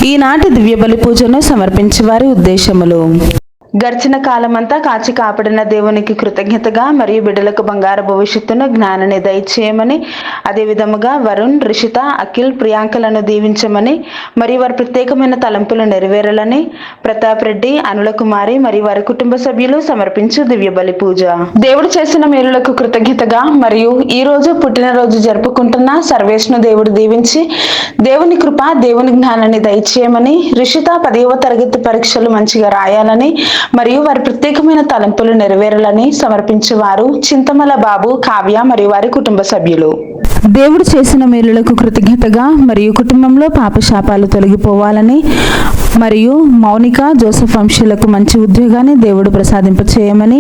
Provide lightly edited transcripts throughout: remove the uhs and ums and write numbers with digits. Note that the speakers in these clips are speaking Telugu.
ఈనాటి దివ్య బలి పూజను సమర్పించే వారి ఉద్దేశములు. గడిచిన కాలమంతా కాచి కాపాడిన దేవునికి కృతజ్ఞతగా మరియు బిడ్డలకు బంగారు భవిష్యత్తును జ్ఞానాన్ని దయచేయమని, అదే విధముగా వరుణ్, రిషిత, అఖిల్, ప్రియాంకలను దీవించమని మరియు వారి ప్రత్యేకమైన తలంపులు నెరవేరాలని ప్రతాప్ రెడ్డి, అనుల కుమారి మరియు వారి కుటుంబ సభ్యులు సమర్పించు దివ్య బలి పూజ. దేవుడు చేసిన మేలులకు కృతజ్ఞతగా మరియు ఈ రోజు పుట్టినరోజు జరుపుకుంటున్న సర్వేష్ను దేవుడు దీవించి దేవుని కృప, దేవుని జ్ఞానాన్ని దయచేయమని, రిషిత 10వ తరగతి పరీక్షలు మంచిగా రాయాలని మరియు వారి ప్రత్యేకమైన తలంపులు నెరవేరాలని సమర్పించేవారు చింతమల బాబు, కావ్య మరియు వారి కుటుంబ సభ్యులు. దేవుడు చేసిన మేలులకు కృతజ్ఞతగా మరియు కుటుంబంలో పాపశాపాలు తొలగిపోవాలని మరియు మౌనిక, జోసెఫ్ వంశీలకు మంచి ఉద్యోగాన్ని దేవుడు ప్రసాదింపచేయమని,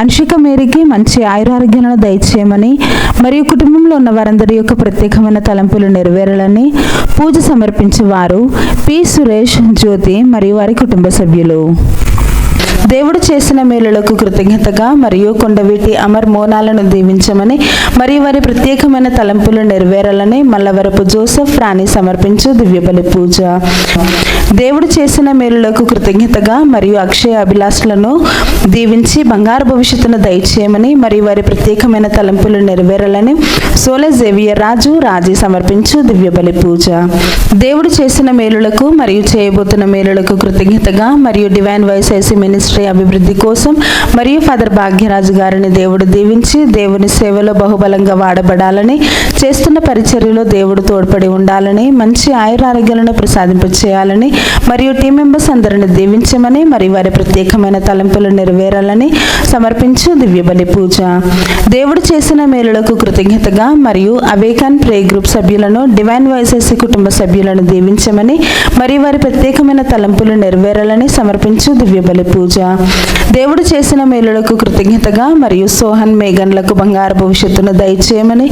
అన్షిక మేరీకి మంచి ఆయురారోగ్యాలను దయచేయమని మరియు కుటుంబంలో ఉన్న వారందరి యొక్క ప్రత్యేకమైన తలంపులు నెరవేరాలని పూజ సమర్పించేవారు పి సురేష్, జ్యోతి మరియు వారి కుటుంబ సభ్యులు. దేవుడు చేసిన మేలులకు కృతజ్ఞతగా మరియు కొండవీటి అమర్ మోనాలను దీవించమని మరియు వారి ప్రత్యేకమైన తలంపులు నెరవేరాలని మల్లవరపు జోసెఫ్, రాణి సమర్పించు దివ్య బలి పూజ. దేవుడు చేసిన మేలులకు కృతజ్ఞతగా మరియు అక్షయ అభిలాషలను దీవించి బంగారు భవిష్యత్తును దయచేయమని మరియు వారి ప్రత్యేకమైన తలంపులు నెరవేరాలని సోలే జేవియర్ రాజు, రాజీ సమర్పించు దివ్య బలి పూజ. దేవుడు చేసిన మేలులకు మరియు చేయబోతున్న మేలులకు కృతజ్ఞతగా మరియు డివైన్ వాయిస్ ఐసీ మినిస్ట్రీ అభివృద్ధి కోసం మరియు ఫాదర్ భాగ్యరాజు గారిని దేవుడు దీవించి దేవుని సేవలో బహుబలంగా వాడబడాలని, చేస్తున్న పరిచర్యలో దేవుడు తోడ్పడి ఉండాలని, మంచి ఆయురారోగ్యాలను ప్రసాదింపచేయాలని మరియు టీం మెంబర్స్ అందరిని దీవించమని మరియు వారి ప్రత్యేకమైన తలంపులు నెరవేరాలని సమర్పించు దివ్య బలి పూజ. దేవుడు చేసిన మేలులకు కృతజ్ఞతగా మరియు అవేకాన్ ప్రే గ్రూప్ సభ్యులను, డివైన్ వాయిసెస్ కుటుంబ సభ్యులను దీవించమని మరియు వారి ప్రత్యేకమైన తలంపులు నెరవేరాలని సమర్పించు దివ్య బలి పూజ. దేవుడు చేసిన మేలులకు కృతజ్ఞతగా మరియు సోహన్, మేఘన్లకు బంగారు భవిష్యత్తును దయచేయమని,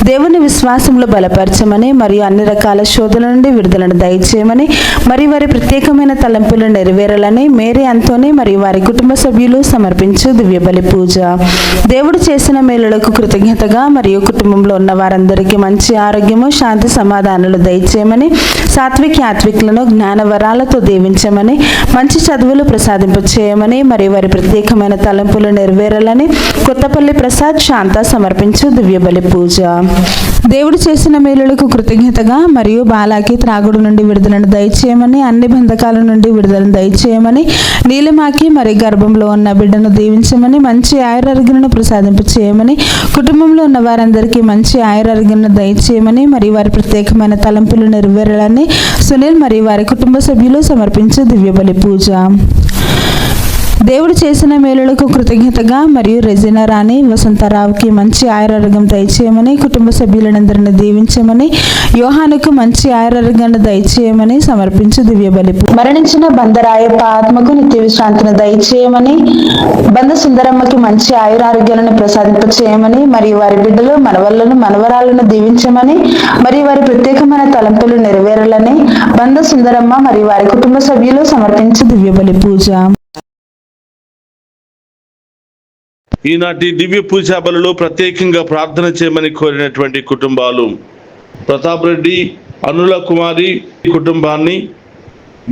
దేవుని విశ్వాసంలో బలపరచమని మరియు అన్ని రకాల శోధల నుండి విడుదలను దయచేయమని మరియు వారి ప్రత్యేకమైన తలంపులు నెరవేరాలని మేరీ, అంతోని మరియు వారి కుటుంబ సభ్యులు సమర్పించు దివ్య బలి పూజ. దేవుడు చేసిన మేలులకు కృతజ్ఞతగా మరియు కుటుంబంలో ఉన్న వారందరికీ మంచి ఆరోగ్యము, శాంతి, సమాధానాలు దయచేయమని, సాత్విక్, యాత్విక్లను జ్ఞాన వరాలతో దీవించమని, మంచి చదువులు ప్రసాదింపచేయమని మరియు వారి ప్రత్యేకమైన తలంపులు నెరవేరాలని కొత్తపల్లి ప్రసాద్, శాంత సమర్పించు దివ్య బలి పూజ. దేవుడు చేసిన మేలులకు కృతజ్ఞతగా మరియు బాలాకి త్రాగుడు నుండి విడుదలను దయచేయమని, అన్ని బంధకాల నుండి విడుదలను దయచేయమని, నీలిమాకి మరి గర్భంలో ఉన్న బిడ్డను దీవించమని, మంచి ఆయురారోగ్యాలను ప్రసాదింపచేయమని, కుటుంబంలో ఉన్న వారందరికీ మంచి ఆయురారోగ్యాలను దయచేయమని మరియు వారి ప్రత్యేకమైన తలంపులు నెరవేరాలని సునీల్ మరియు వారి కుటుంబ సభ్యులు సమర్పించు దివ్య బలి పూజ. దేవుడు చేసిన మేలులకు కృతజ్ఞతగా మరియు రెజినా రాణి, వసంతరావుకి మంచి ఆయురారోగ్యం దయచేయమని, కుటుంబ సభ్యులందరినీ దీవించమని, యోహానుకు మంచి ఆయురారోగ్యాన్ని దయచేయమని సమర్పించు దివ్య బలి. మరణించిన బందరాయప్ప ఆత్మకు నిత్య విశ్రాంతిని దయచేయమని, బంద సుందరమ్మకి మంచి ఆయురారోగ్యాలను ప్రసాదింపచేయమని మరియు వారి బిడ్డలు, మనవళ్లను, మనవరాలను దీవించమని మరియు వారి ప్రత్యేకమైన తలంపులు నెరవేరాలని బంద సుందరమ్మ మరియు వారి కుటుంబ సభ్యులు సమర్పించు దివ్య బలి పూజ. ఈనాటి దివ్య పూజా బలులో ప్రత్యేకంగా ప్రార్థన చేయమని కోరినటువంటి కుటుంబాలు: ప్రతాప్ రెడ్డి, అనుల కుమారి కుటుంబాన్ని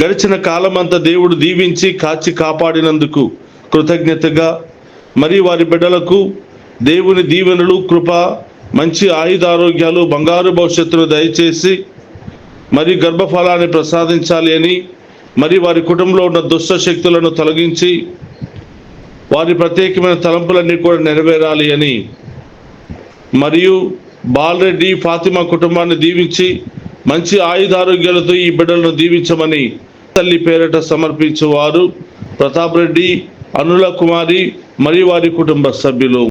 గడిచిన కాలమంతా దేవుడు దీవించి కాచి కాపాడినందుకు కృతజ్ఞతగా మరియు వారి బిడ్డలకు దేవుని దీవెనలు, కృప, మంచి ఆయుధారోగ్యాలు, బంగారు భవిష్యత్తును దయచేసి మరియు గర్భఫలాన్ని ప్రసాదించాలి అని మరియు వారి కుటుంబంలో ఉన్న దుష్ట శక్తులను తొలగించి వారి ప్రత్యేకమైన తలంపులన్నీ కూడా నెరవేరాలి అని మరియు బాలరెడ్డి, ఫాతిమా కుటుంబాన్ని దీవించి మంచి ఆయుధారోగ్యాలతో ఈ బిడ్డలను దీవించమని తల్లి పేరిట సమర్పించేవారు ప్రతాప్ రెడ్డి, అనుల కుమారి మరియు వారి కుటుంబ సభ్యులు.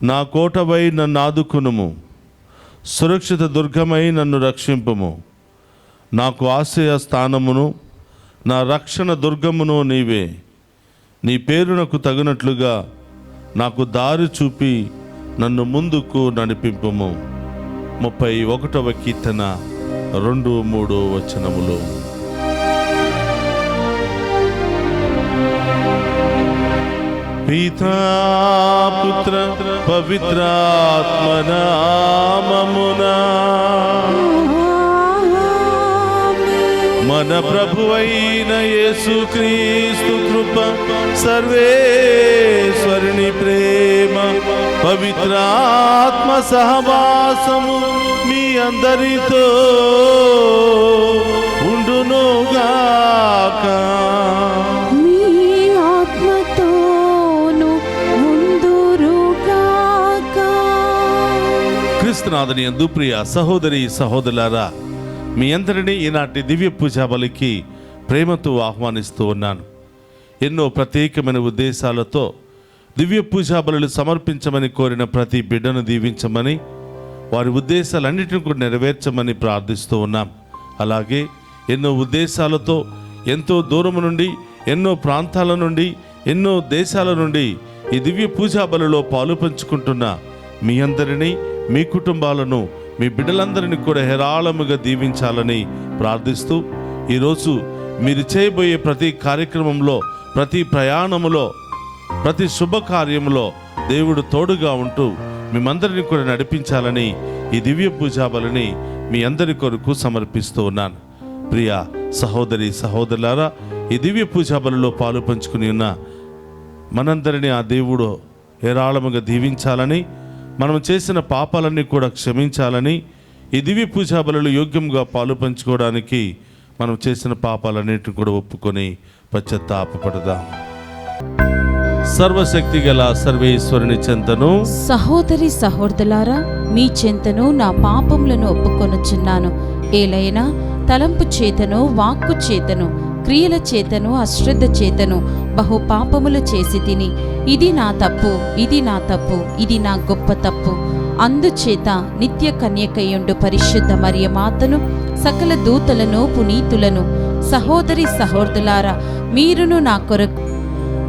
నా కోటవై నన్ను ఆదుకునుము, సురక్షిత దుర్గమై నన్ను రక్షింపుము. నాకు ఆశ్రయ స్థానమును నా రక్షణ దుర్గమును నీవే. నీ పేరునకు తగినట్లుగా నాకు దారి చూపి నన్ను ముందుకు నడిపింపుము. 31వ కీర్తన 2-3 వచనములు. పితా పుత్ర పవిత్రాత్మ నామమునా మన ప్రభువైన యేసుక్రీస్తు కృప, సర్వేశ్వరుని ప్రేమ, పవిత్రాత్మ సహవాసము మీ అందరితో ఉండునుగాక. క్రీస్తునాథుని యందు ప్రియ సహోదరి సహోదరులారా, మీ అందరినీ ఈనాటి దివ్య పూజా బలికి ప్రేమతో ఆహ్వానిస్తూ ఉన్నాను. ఎన్నో ప్రత్యేకమైన ఉద్దేశాలతో దివ్య పూజా బలులు సమర్పించమని కోరిన ప్రతి బిడ్డను దీవించమని, వారి ఉద్దేశాలన్నింటినీ కూడా నెరవేర్చమని ప్రార్థిస్తూ ఉన్నాం. అలాగే ఎన్నో ఉద్దేశాలతో ఎంతో దూరం నుండి, ఎన్నో ప్రాంతాల నుండి, ఎన్నో దేశాల నుండి ఈ దివ్య పూజా బలిలో పాలు పంచుకుంటున్న మీ అందరినీ, మీ కుటుంబాలను, మీ బిడ్డలందరినీ కూడా హేరాళముగా దీవించాలని ప్రార్థిస్తూ, ఈరోజు మీరు చేయబోయే ప్రతి కార్యక్రమంలో, ప్రతి ప్రయాణములో, ప్రతి శుభకార్యంలో దేవుడు తోడుగా ఉంటూ మిమ్మందరినీ కూడా నడిపించాలని ఈ దివ్య పూజా బలిని మీ అందరి కొరకు సమర్పిస్తూ ఉన్నాను. ప్రియ సహోదరి సహోదరులారా, ఈ దివ్య పూజా బలిలో పాలు పంచుకుని ఉన్న మనందరినీ ఆ దేవుడు హేరాళముగా దీవించాలని, మనం చేసిన పాపాలన్నీ కూడా క్షమించాలని, ఈ దివ్య పూజా బలులు యోగ్యంగా పాలు పంచుకోవడానికి మనం చేసిన పాపాలన్నింటిని కూడా ఒప్పుకొని పశ్చాత్తాపపడదాం. సర్వశక్తి గల సర్వేశ్వరుని చెంతను, సహోదరి సహోదరులారా, మీ చెంతను నా పాపములను ఒప్పుకొనుచున్నాను. ఏలైనా తలంపు చేతను, వాక్కు చేతను, క్రియల చేతను, అశ్రద్ధ చేతను బహు పాపములు చేసి తిని, ఇది నా తప్పు, ఇది నా తప్పు, ఇది నా గొప్ప తప్పు. అందుచేత నిత్య కన్యకయుండు పరిశుద్ధ మరియమాతను, సకల దూతలను, పునీతులను, సహోదరి సహోదరులారా, మీరును నా కొరకు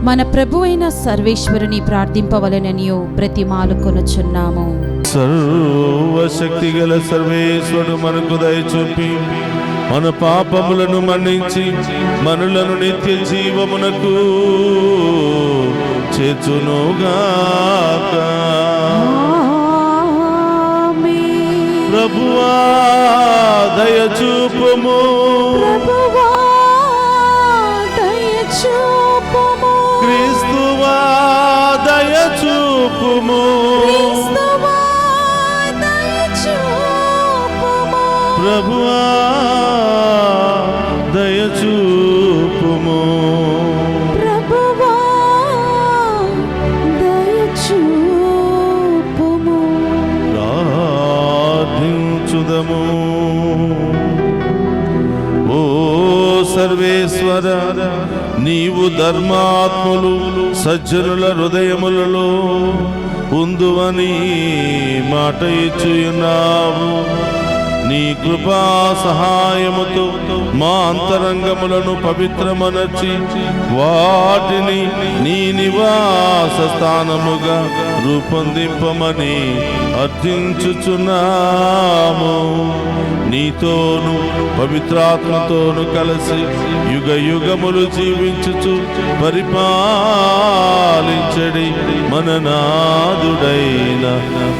మన ప్రభువైన సర్వేశ్వరుని ప్రార్థింపవలెననియో బ్రతిమాలుకొనుచున్నాము. సర్వశక్తి గల సర్వేశ్వరుడు మనకు దయచూపి మన పాపములను మన్నించి మనలను నిత్య జీవమునకు చేర్చునుగాక. ప్రభువా దయచూపుము, క్రీస్తువా దయచూపుము, ప్రభువా దయచూపుము, ప్రార్థించుదము. ఓ సర్వేశ్వర, నీవు ధర్మాత్ములు సజ్జనుల హృదయములలో ఉందువని మాట ఇచ్చుయున్నావు. నీ కృపా సహాయముతో మా అంతరంగములను పవిత్రమనర్చి వాటిని నీ నివాస స్థానముగా రూపొందింపమని అర్థించుచున్నాము. నీతోను పవిత్రాత్మతోను కలిసి యుగ యుగములు జీవించుచు పరిపాలించడి మన నాదుడైన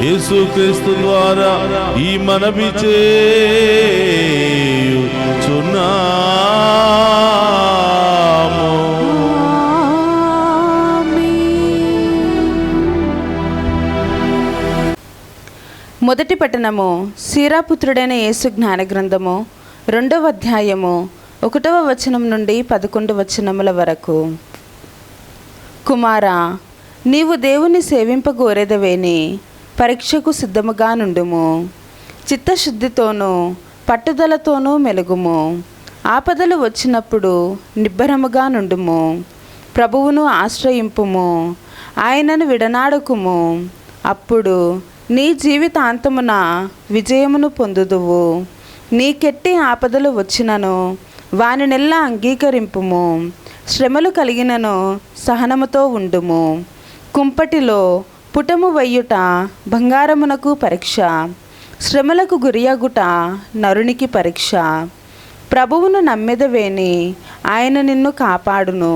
యేసుక్రీస్తు ద్వారా ఈ మనవి చేయుచున్నాము. మొదటి పట్టణము సీరాపుత్రుడైన యేసు జ్ఞాన గ్రంథము 2వ అధ్యాయము 1వ వచనం నుండి 11 వచనముల వరకు. కుమారా, నీవు దేవుని సేవింపగోరెదవేని పరీక్షకు సిద్ధముగా నుండుము. చిత్తశుద్ధితోనూ పట్టుదలతోనూ మెలుగుము. ఆపదలు వచ్చినప్పుడు నిబ్బరముగా నుండుము. ప్రభువును ఆశ్రయింపుము, ఆయనను విడనాడకుము. అప్పుడు నీ జీవితాంతమున విజయమును పొందుదువు. నీకెట్టి ఆపదలు వచ్చినను వానినెల్లా అంగీకరింపుము. శ్రమలు కలిగినను సహనముతో ఉండుము. కుంపటిలో పుటము వయ్యుట బంగారమునకు పరీక్ష, శ్రమలకు గురియగుట నరునికి పరీక్ష. ప్రభువును నమ్మెదవేని ఆయన నిన్ను కాపాడును.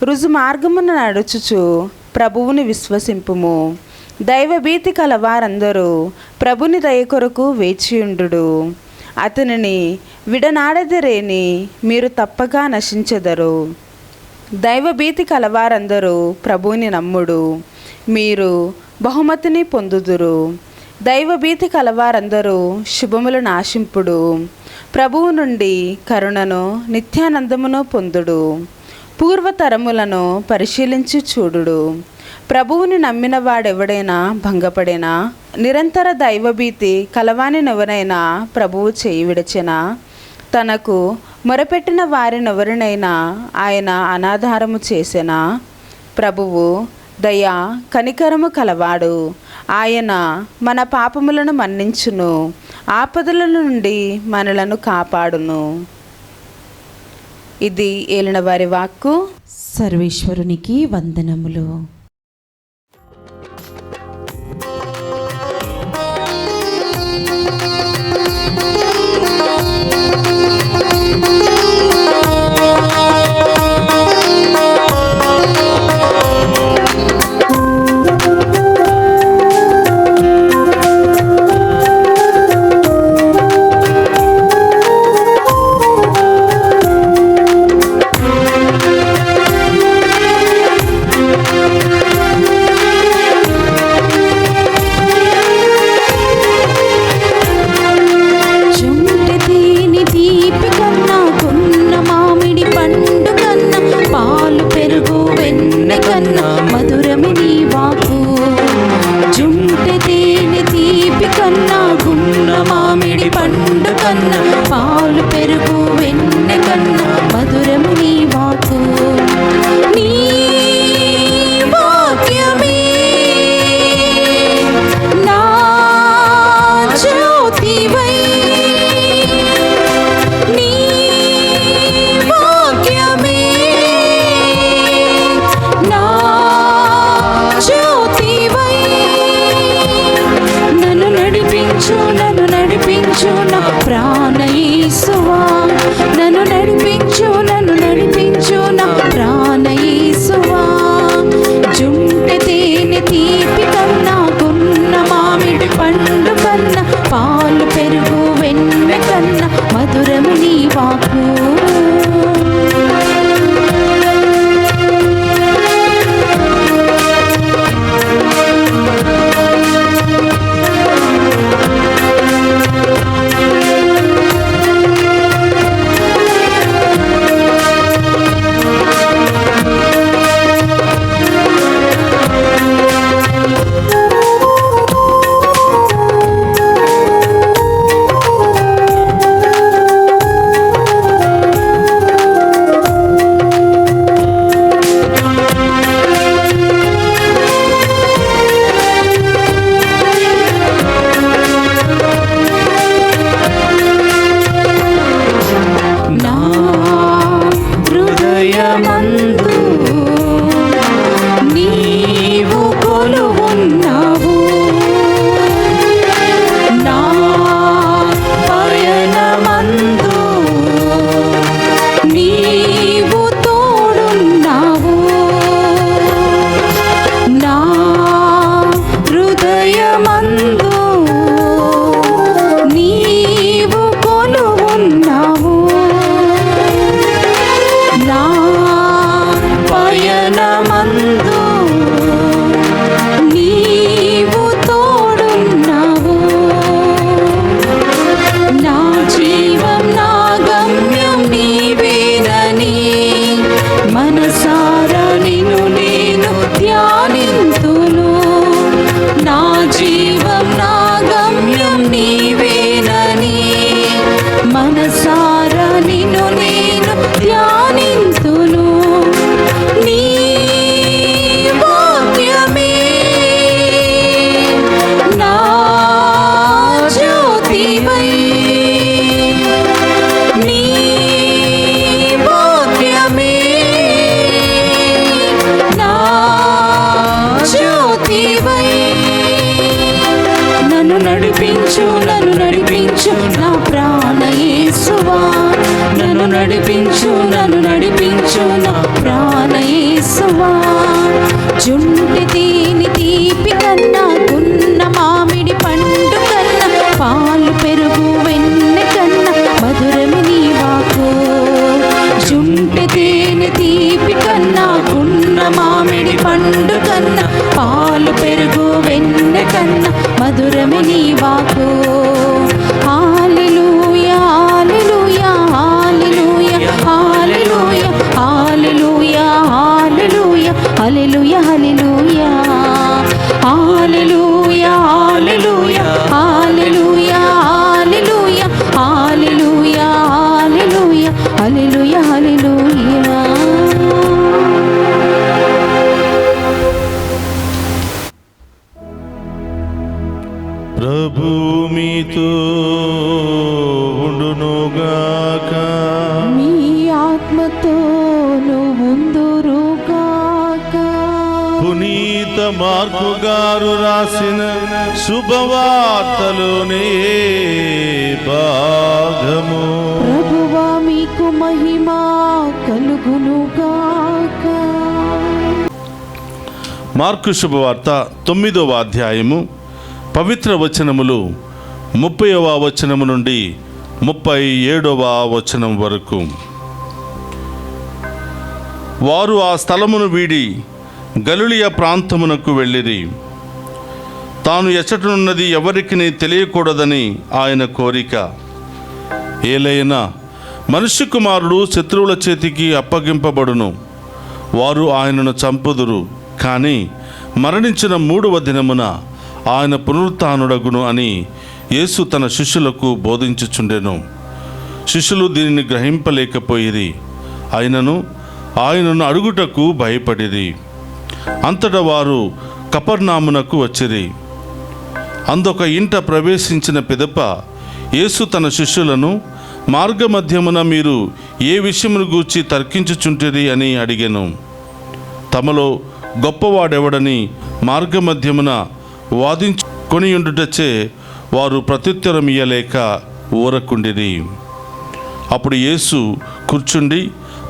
రుజుమార్గమున నడుచుచు ప్రభువుని విశ్వసింపుము. దైవభీతి కలవారందరూ ప్రభుని దయ కొరకు వేచియుండు. అతనిని విడనాడదరేని మీరు తప్పగా నశించెదరు. దైవభీతి కలవారందరూ ప్రభువుని నమ్ముడు, మీరు బహుమతిని పొందుదురు. దైవభీతి కలవారందరూ శుభములను ఆశింపుడు. ప్రభువు నుండి కరుణను నిత్యానందమును పొందుడు. పూర్వతరములను పరిశీలించి చూడుడు. ప్రభువుని నమ్మిన వాడెవడైనా భంగపడేనా? నిరంతర దైవభీతి కలవానినెవరైనా ప్రభువు చేయి విడచెనా? తనకు మొరపెట్టిన వారినెవరినైనా ఆయన అనాధారము చేసెనా? ప్రభువు దయా కనికరము కలవాడు. ఆయన మన పాపములను మన్నించును, ఆపదల నుండి మనలను కాపాడును. ఇది ఏలిన వారి వాక్కు. సర్వేశ్వరునికి వందనములు. నడిపించు నన్ను నడిపించు నా ప్రాణ యేసువా నన్ను నడిపించు నా ప్రాణ యేసువా జుంటి తేనె తీపి కన్నా గున్న మామిడి పండు కన్నా పాలు పెరుగు వెన్నె కన్నా మధురమి నీ వాకు జుంటి తేనె తీపి కన్నా గున్న మామిడి పండు కన్నా పాలు పెరుగు వెన్నె కన్నా మధురమి నీ వాకు హల్లెలూయా హల్లెలూయా హల్లెలూయా హల్లెలూయా హల్లెలూయా హల్లెలూయా హల్లెలూయా హల్లెలూయా హల్లెలూయా హల్లెలూయా హల్లెలూయా హల్లెలూయా హల్లెలూయా హల్లెలూయా హల్లెలూయా. ప్రభు మీతో ఉండునుగాక. మీ ఆత్మతోను ఉందురుగాక. పునీత మార్కు గారు రాసిన శుభవార్తలోనే భాగము. ప్రభువా మీకు మహిమ కలుగునుగాక. మార్కు శుభవార్త 9వ అధ్యాయము పవిత్ర వచనములు 30వ వచనము నుండి 37వ వచనం వరకు. వారు ఆ స్థలమును వీడి గలిలయ ప్రాంతమునకు వెళ్ళిరి. తాను ఎచ్చటనున్నది ఎవరికిని తెలియకూడదని ఆయన కోరిక. ఏలైనా మనుష్య కుమారుడు శత్రువుల చేతికి అప్పగింపబడును, వారు ఆయనను చంపుదురు, కానీ మరణించిన 3వ దినమున ఆయన పునరుత్థానుడగును అని యేసు తన శిష్యులకు బోధించుచుండెను. శిష్యులు దీనిని గ్రహింపలేకపోయిరి, అయినను ఆయనను అడుగుటకు భయపడిరి. అంతటా వారు కపర్నామునకు వచ్చిరి. అందొక ఇంట ప్రవేశించిన పిదప యేసు తన శిష్యులను, మార్గమధ్యమున మీరు ఏ విషయమును గూర్చి తర్కించుచుంటిరి అని అడిగెను. తమలో గొప్పవాడెవడని మార్గమధ్యమున వాదించుకొనియుండుటచే వారు ప్రత్యుత్తరమియ్యలేక ఊరకుండిరి. అప్పుడు యేసు కూర్చుండి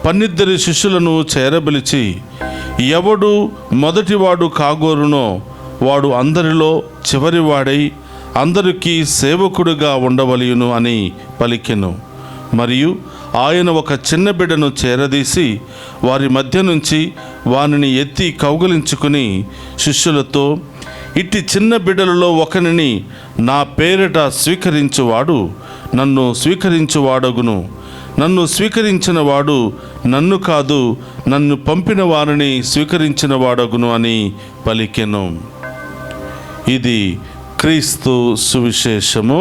12 శిష్యులను చేరబిలిచి, ఎవడు మొదటివాడు కాగోరునో వాడు అందరిలో చివరివాడై అందరికీ సేవకుడుగా ఉండవలయును అని పలికెను. మరియు ఆయన ఒక చిన్న బిడ్డను చేరదీసి వారి మధ్య నుంచి వానిని ఎత్తి కౌగలించుకుని శిష్యులతో, ఇట్టి చిన్న బిడ్డలలో ఒకనిని నా పేరిట స్వీకరించువాడు నన్ను స్వీకరించువాడగును, నన్ను స్వీకరించిన వాడు నన్ను కాదు నన్ను పంపిన వారిని స్వీకరించిన వాడగును అని పలికెను. ఇది క్రీస్తు సువిశేషము.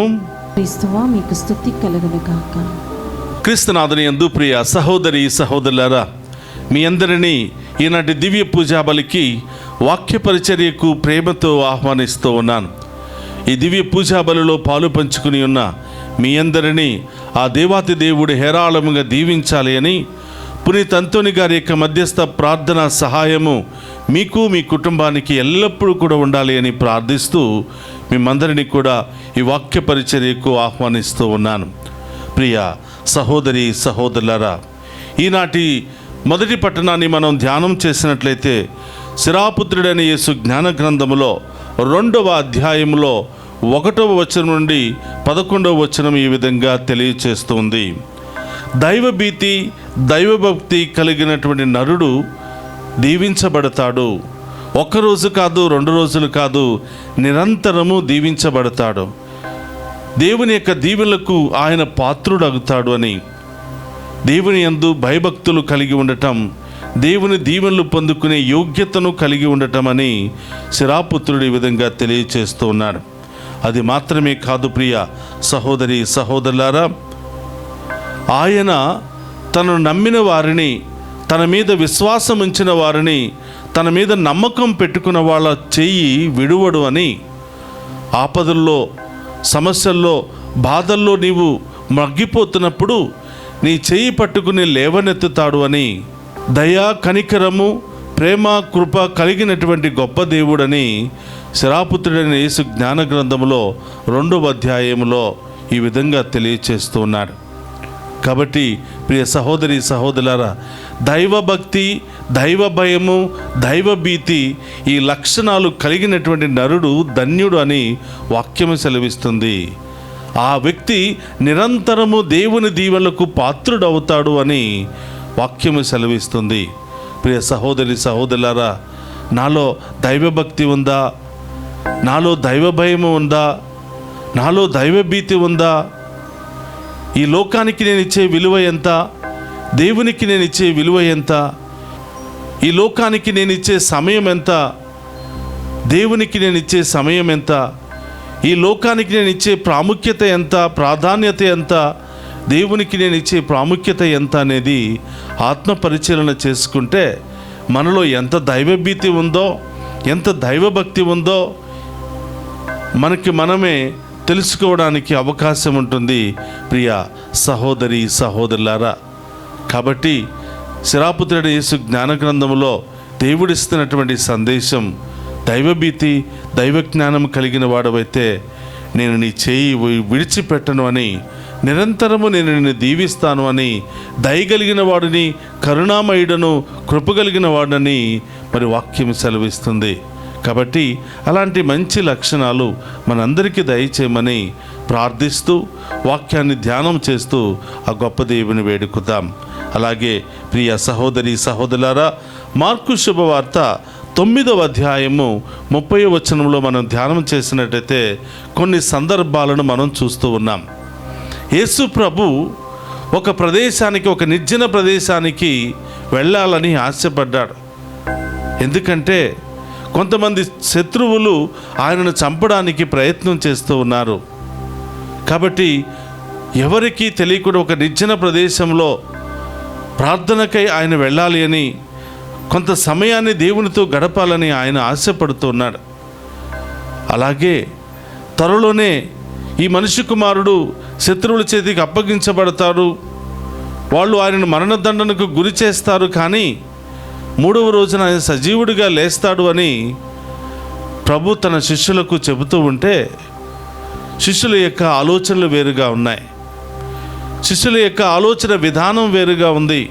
క్రీస్తువా మీకు స్తుతి కలుగునుగాక. క్రీస్తునాథుని యందు ప్రియ సహోదరి సహోదరులారా, మీ అందరినీ ఈనాటి దివ్య పూజా బలికి వాక్య పరిచర్యకు ప్రేమతో ఆహ్వానిస్తూ ఉన్నాను. ఈ దివ్య పూజా బలిలో పాలు పంచుకుని ఉన్న మీ అందరినీ ఆ దేవాతి దేవుడు హేరాళముగా దీవించాలి అని, పునీత అంతోని గారి యొక్క మధ్యస్థ ప్రార్థన సహాయము మీకు మీ కుటుంబానికి ఎల్లప్పుడూ కూడా ఉండాలి అని ప్రార్థిస్తూ మిమ్మందరినీ కూడా ఈ వాక్య పరిచర్యకు ఆహ్వానిస్తూ ఉన్నాను. ప్రియ సహోదరి సహోదరులారా, ఈనాటి మొదటి పట్టణాన్ని మనం ధ్యానం చేసినట్లయితే శిరాపుత్రుడైన యేసు జ్ఞాన గ్రంథములో 2వ అధ్యాయములో 1వ వచనం నుండి 11వ వచనం ఈ విధంగా తెలియచేస్తుంది. దైవభీతి దైవభక్తి కలిగినటువంటి నరుడు దీవించబడతాడు. ఒక్కరోజు కాదు, 2 రోజులు కాదు, నిరంతరము దీవించబడతాడు. దేవుని యొక్క దీవెనలకు ఆయన పాత్రుడగుతాడు అని, దేవుని యందు భయభక్తులు కలిగి ఉండటం, దేవుని దీవెనలు పొందుకునే యోగ్యతను కలిగి ఉండటం అని శిరాపుత్రుడు ఈ విధంగా తెలియచేస్తూ ఉన్నాడు. అది మాత్రమే కాదు ప్రియ సహోదరి సహోదరులారా, ఆయన తనను నమ్మిన వారిని, తన మీద విశ్వాసం ఉంచిన వారిని, తన మీద నమ్మకం పెట్టుకున్న వాళ్ళ చెయ్యి విడువడు అని, ఆపదల్లో సమస్యల్లో బాధల్లో నీవు మగ్గిపోతున్నప్పుడు నీ చెయ్యి పట్టుకుని లేవనెత్తుతాడు అని, దయా కనికరము ప్రేమ కృప కలిగినటువంటి గొప్ప దేవుడని శిరాపుత్రుడైన యేసు జ్ఞాన గ్రంథములో 2వ అధ్యాయములో ఈ విధంగా తెలియచేస్తూ ఉన్నాడు. కాబట్టి ప్రియ సహోదరి సహోదరులారా, దైవభక్తి, దైవ భయము, దైవభీతి ఈ లక్షణాలు కలిగినటువంటి నరుడు ధన్యుడు అని వాక్యము సెలవిస్తుంది. ఆ వ్యక్తి నిరంతరము దేవుని దీవెనలకు పాత్రుడవుతాడు అని వాక్యము సెలవిస్తుంది. ప్రియ సహోదరి సహోదరులారా, నాలో దైవభక్తి ఉందా? నాలో దైవ భయము ఉందా? నాలో దైవభీతి ఉందా? ఈ లోకానికి నేను ఇచ్చే విలువ ఎంత? దేవునికి నేను ఇచ్చే విలువ ఎంత? ఈ లోకానికి నేను ఇచ్చే సమయం ఎంత? దేవునికి నేను ఇచ్చే సమయం ఎంత? ఈ లోకానికి నేను ఇచ్చే ప్రాముఖ్యత ఎంత, ప్రాధాన్యత ఎంత, దేవునికి నేను ఇచ్చే ప్రాముఖ్యత ఎంత అనేది ఆత్మ పరిశీలన చేసుకుంటే మనలో ఎంత దైవభీతి ఉందో, ఎంత దైవభక్తి ఉందో మనకి మనమే తెలుసుకోవడానికి అవకాశం ఉంటుంది ప్రియ సహోదరి సహోదరులారా. కాబట్టి శిరాపుత్రుడైన యేసు జ్ఞాన గ్రంథములో దేవుడిస్తున్నటువంటి సందేశం, దైవభీతి, దైవజ్ఞానం కలిగిన వాడవైతే నేను నీ చేయి విడిచిపెట్టను అని, నిరంతరము నేను నిన్ను దీవిస్తాను అని, దయగలిగిన వాడిని, కరుణామయుడను, కృపగలిగిన వాడని మరి వాక్యం సెలవిస్తుంది. కాబట్టి అలాంటి మంచి లక్షణాలు మనందరికీ దయచేయమని ప్రార్థిస్తూ వాక్యాన్ని ధ్యానం చేస్తూ ఆ గొప్ప దేవుని వేడుకుతాం. అలాగే ప్రియ సహోదరి సహోదరులారా, మార్కు శుభవార్త 9వ అధ్యాయము 30వ వచనంలో మనం ధ్యానం చేసినట్టయితే కొన్ని సందర్భాలను మనం చూస్తూ ఉన్నాం. యేసు ప్రభు ఒక ప్రదేశానికి, ఒక నిర్జన ప్రదేశానికి వెళ్ళాలని ఆశపడ్డాడు. ఎందుకంటే కొంతమంది శత్రువులు ఆయనను చంపడానికి ప్రయత్నం చేస్తూ ఉన్నారు. కాబట్టి ఎవరికీ తెలియకుండా ఒక నిర్జన ప్రదేశంలో ప్రార్థనకై ఆయన వెళ్ళాలి అని, కొంత సమయాన్ని దేవునితో గడపాలని ఆయన ఆశపడుతున్నాడు. అలాగే త్వరలోనే ఈ మనిషి కుమారుడు శత్రువుల చేతికి అప్పగించబడతాడు, వాళ్ళు ఆయనను మరణదండనకు గురి చేస్తారు, కానీ 3వ రోజున ఆయన సజీవుడిగా లేస్తాడు అని ప్రభు తన శిష్యులకు చెబుతూ ఉంటే శిష్యుల యొక్క ఆలోచనలు వేరుగా ఉన్నాయి. శిష్యుల యొక్క ఆలోచన విధానం వేరుగా ఉంది.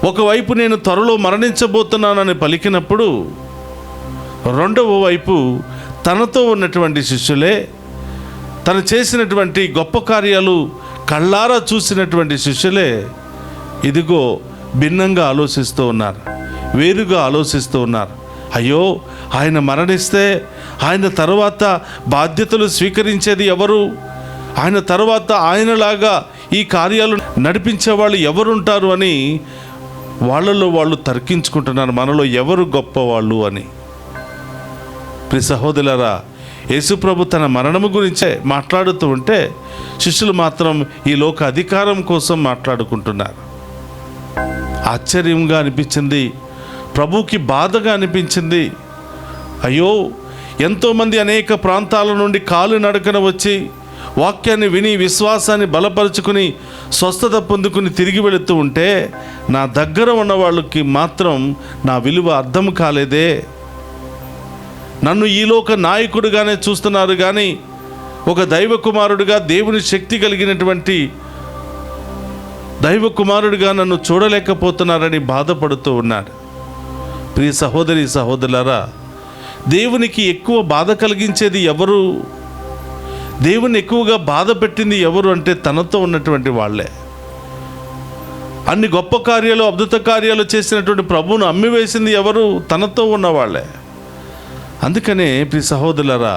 ఒకవైపు నేను త్వరలో మరణించబోతున్నానని పలికినప్పుడు, రెండవ వైపు తనతో ఉన్నటువంటి శిష్యులే, తను చేసినటువంటి గొప్ప కార్యాలు కళ్ళారా చూసినటువంటి శిష్యులే ఇదిగో భిన్నంగా ఆలోచిస్తూ ఉన్నారు, వేరుగా ఆలోచిస్తూ ఉన్నారు. అయ్యో, ఆయన మరణిస్తే ఆయన తర్వాత బాధ్యతలు స్వీకరించేది ఎవరు? ఆయన తర్వాత ఆయనలాగా ఈ కార్యాలు నడిపించే వాళ్ళు ఎవరుంటారు అని వాళ్ళలో వాళ్ళు తర్కించుకుంటున్నారు, మనలో ఎవరు గొప్పవాళ్ళు అని. ప్రియ సహోదరులారా, యేసుప్రభు తన మరణము గురించే మాట్లాడుతూ ఉంటే శిష్యులు మాత్రం ఈ లోక అధికారం కోసం మాట్లాడుకుంటున్నారు. ఆశ్చర్యంగా అనిపించింది, ప్రభువుకి బాధగా అనిపించింది. అయ్యో, ఎంతోమంది అనేక ప్రాంతాల నుండి కాలు నడకన వచ్చి వాక్యాన్ని విని విశ్వాసాన్ని బలపరుచుకుని స్వస్థత పొందుకుని తిరిగి వెళుతూ ఉంటే నా దగ్గర ఉన్న వాళ్ళకి మాత్రం నా విలువ అర్థం కాలేదే. నన్ను ఈలోక నాయకుడిగానే చూస్తున్నారు, కానీ ఒక దైవ కుమారుడిగా, దేవుని శక్తి కలిగినటువంటి దైవ కుమారుడిగా నన్ను చూడలేకపోతున్నారని బాధపడుతూ ఉన్నాడు. ప్రియ సహోదరి సహోదరులారా, దేవునికి ఎక్కువ బాధ కలిగించేది ఎవరు? దేవుని ఎక్కువగా బాధ పెట్టింది ఎవరు అంటే తనతో ఉన్నటువంటి వాళ్ళే. అన్ని గొప్ప కార్యాలు, అద్భుత కార్యాలు చేసినటువంటి ప్రభువును అమ్మివేసింది ఎవరు? తనతో ఉన్నవాళ్లే. అందుకనే ప్రియ సహోదరులారా,